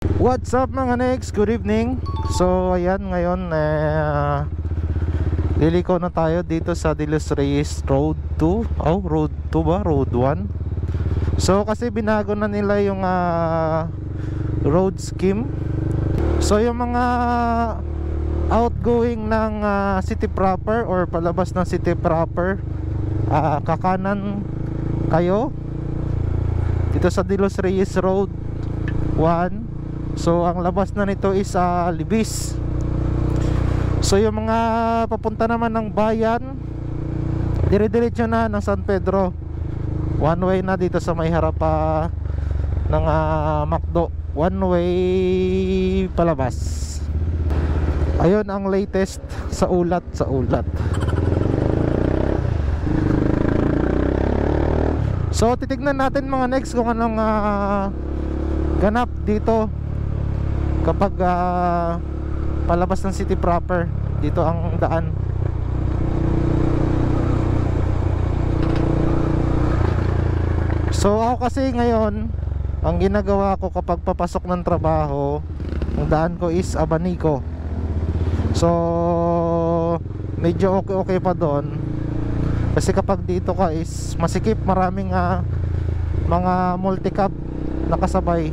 What's up mga next? Good evening. So ayan, ngayon liliko na tayo dito sa De Los Reyes Road 2. Oh, Road 2 ba? Road 1. So kasi binago na nila yung road scheme. So yung mga outgoing ng city proper or palabas ng city proper, kakanan kayo dito sa De Los Reyes Road 1. So ang labas na nito is Libis. So yung mga papunta naman ng bayan, dire-diretso na ng San Pedro. One way na dito sa may harap ng McDo. One way palabas. Ayun ang latest sa ulat. So titignan natin mga next kung anong ganap dito kapag palabas ng city proper. Dito ang daan. So ako kasi ngayon, ang ginagawa ko kapag papasok ng trabaho, ang daan ko is Abanico. So medyo okay pa doon. Kasi kapag dito ka is masikip, maraming mga multicab nakasabay.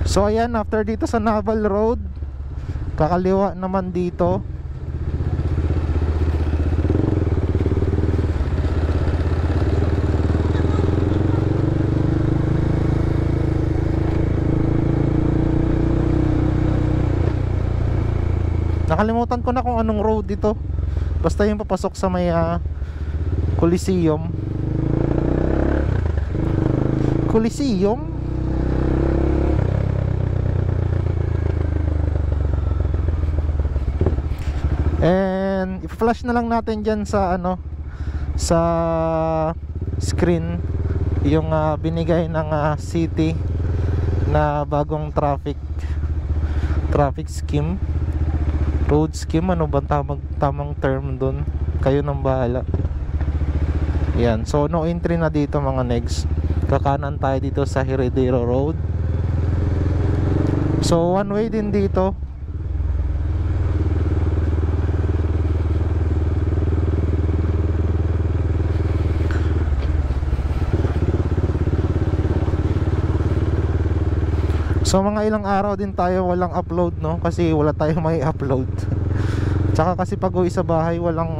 So ayan, after dito sa Naval Road, kakaliwa naman dito. Nakalimutan ko na kung anong road ito. Basta yung papasok sa may Coliseum. Coliseum? And i-flash na lang natin dyan sa sa screen yung binigay ng city na bagong traffic scheme, road scheme. Ano ba tamang term dun? Kayo nang bahala. Yan, so no entry na dito mga negs. Kakanan tayo dito sa Heredero Road. So one way din dito. So mga ilang araw din tayo walang upload, no? Kasi wala tayong may upload. Tsaka kasi pag uwi sa bahay walang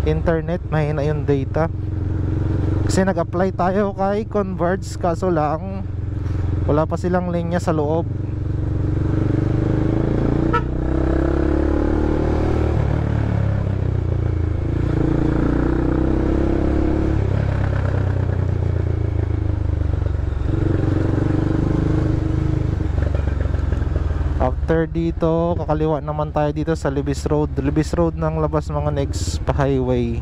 internet, mahina yung data. Kasi nag-apply tayo kay Converge, kaso lang wala pa silang linya sa loob. After dito, kakaliwa naman tayo dito sa Libis Road. Libis Road ng labas mga next pa highway.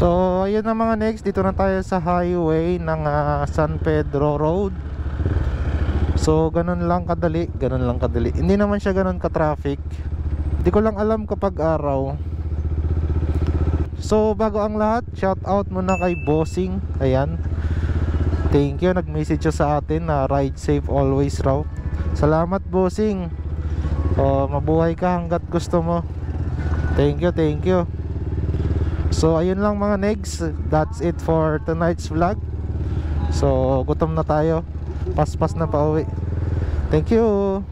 So ayun na mga next, dito na tayo sa highway ng San Pedro Road. So ganun lang kadali. Hindi naman siya ganun ka-traffic. Hindi ko lang alam kapag araw. So bago ang lahat, shout out muna kay Bossing. Ayan, Thank you, nag-message siya sa atin na ride safe always raw. Salamat bossing. Mabuhay ka hanggat gusto mo. Thank you, thank you. So ayun lang mga negs, that's it for tonight's vlog. So gutom na tayo, paspas na pauwi. Thank you.